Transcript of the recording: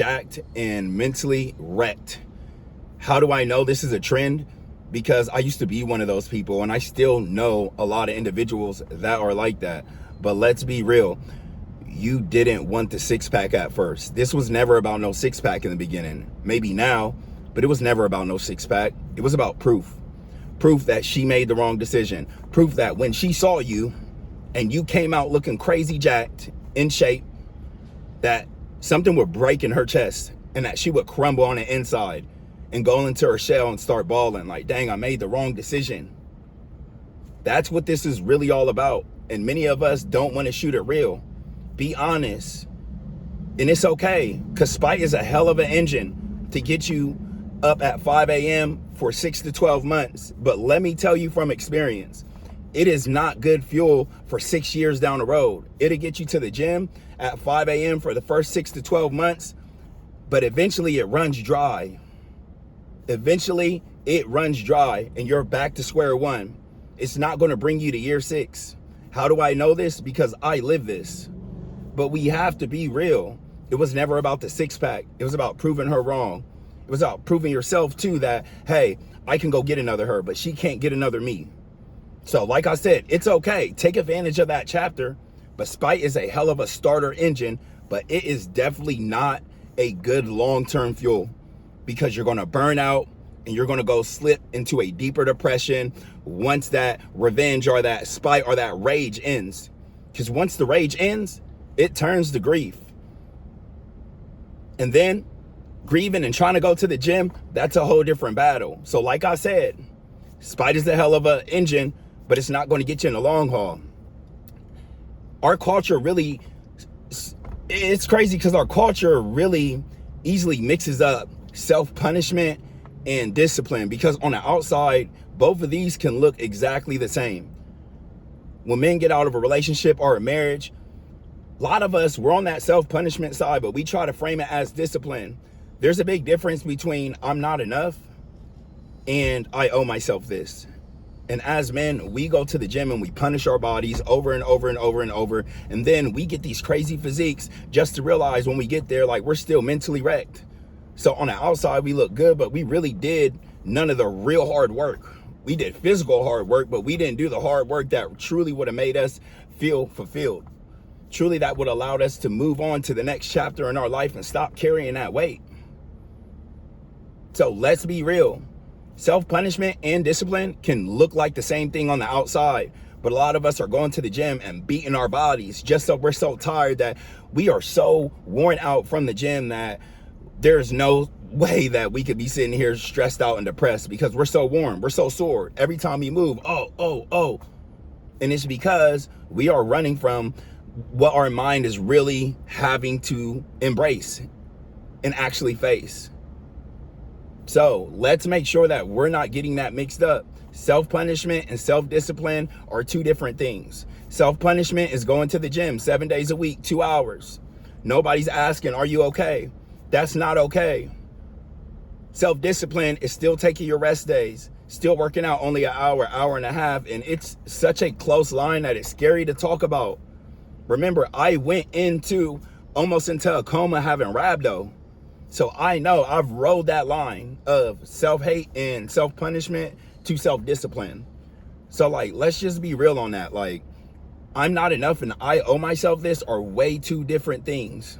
jacked and mentally wrecked. How do I know this is a trend? Because I used to be one of those people, and I still know a lot of individuals that are like that. But let's be real. You didn't want the six-pack at first. This was never about no six-pack in the beginning. Maybe now, but it was never about no six-pack. It was about proof. Proof that she made the wrong decision. Proof that when she saw you and you came out looking crazy jacked, in shape, that something would break in her chest and that she would crumble on the inside and go into her shell and start bawling like, dang, I made the wrong decision. That's what this is really all about. And many of us don't want to shoot it real. Be honest. And it's okay, because spite is a hell of an engine to get you up at 5 a.m. for 6 to 12 months. But let me tell you from experience, it is not good fuel for 6 years down the road. It'll get you to the gym at 5 a.m. for the first 6 to 12 months, but eventually it runs dry. Eventually it runs dry and you're back to square one. It's not going to bring you to year 6. How do I know this? Because I live this. But we have to be real. It was never about the six-pack. It was about proving her wrong. It was about proving yourself too that, hey, I can go get another her, but she can't get another me. So like I said, it's okay. Take advantage of that chapter. But spite is a hell of a starter engine, but it is definitely not a good long-term fuel, because you're going to burn out and you're going to go slip into a deeper depression once that revenge or that spite or that rage ends. Because once the rage ends, it turns to grief. And then grieving and trying to go to the gym, that's a whole different battle. So like I said, spite is the hell of an engine, but it's not going to get you in the long haul. Our culture really, it's crazy because our culture really easily mixes up self-punishment and discipline, because on the outside, both of these can look exactly the same. When men get out of a relationship or a marriage, a lot of us, we're on that self-punishment side, but we try to frame it as discipline. There's a big difference between I'm not enough and I owe myself this. And as men, we go to the gym and we punish our bodies over and over and over and over. And then we get these crazy physiques just to realize when we get there, like, we're still mentally wrecked. So on the outside, we look good, but we really did none of the real hard work. We did physical hard work, but we didn't do the hard work that truly would have made us feel fulfilled. Truly, that would have allowed us to move on to the next chapter in our life and stop carrying that weight. So let's be real. Self-punishment and discipline can look like the same thing on the outside, but a lot of us are going to the gym and beating our bodies just so we're so tired that we are so worn out from the gym that there's no way that we could be sitting here stressed out and depressed, because we're so worn, we're so sore. Every time we move, oh. And it's because we are running from what our mind is really having to embrace and actually face. So let's make sure that we're not getting that mixed up. Self-punishment and self-discipline are two different things. Self-punishment is going to the gym 7 days a week, 2 hours. Nobody's asking, are you okay? That's not okay. Self-discipline is still taking your rest days, still working out only an hour, hour and a half. And it's such a close line that it's scary to talk about. Remember, I went almost into a coma having rhabdo. So I know I've rode that line of self-hate and self-punishment to self-discipline. So like, let's just be real on that. Like, I'm not enough and I owe myself this are way two different things.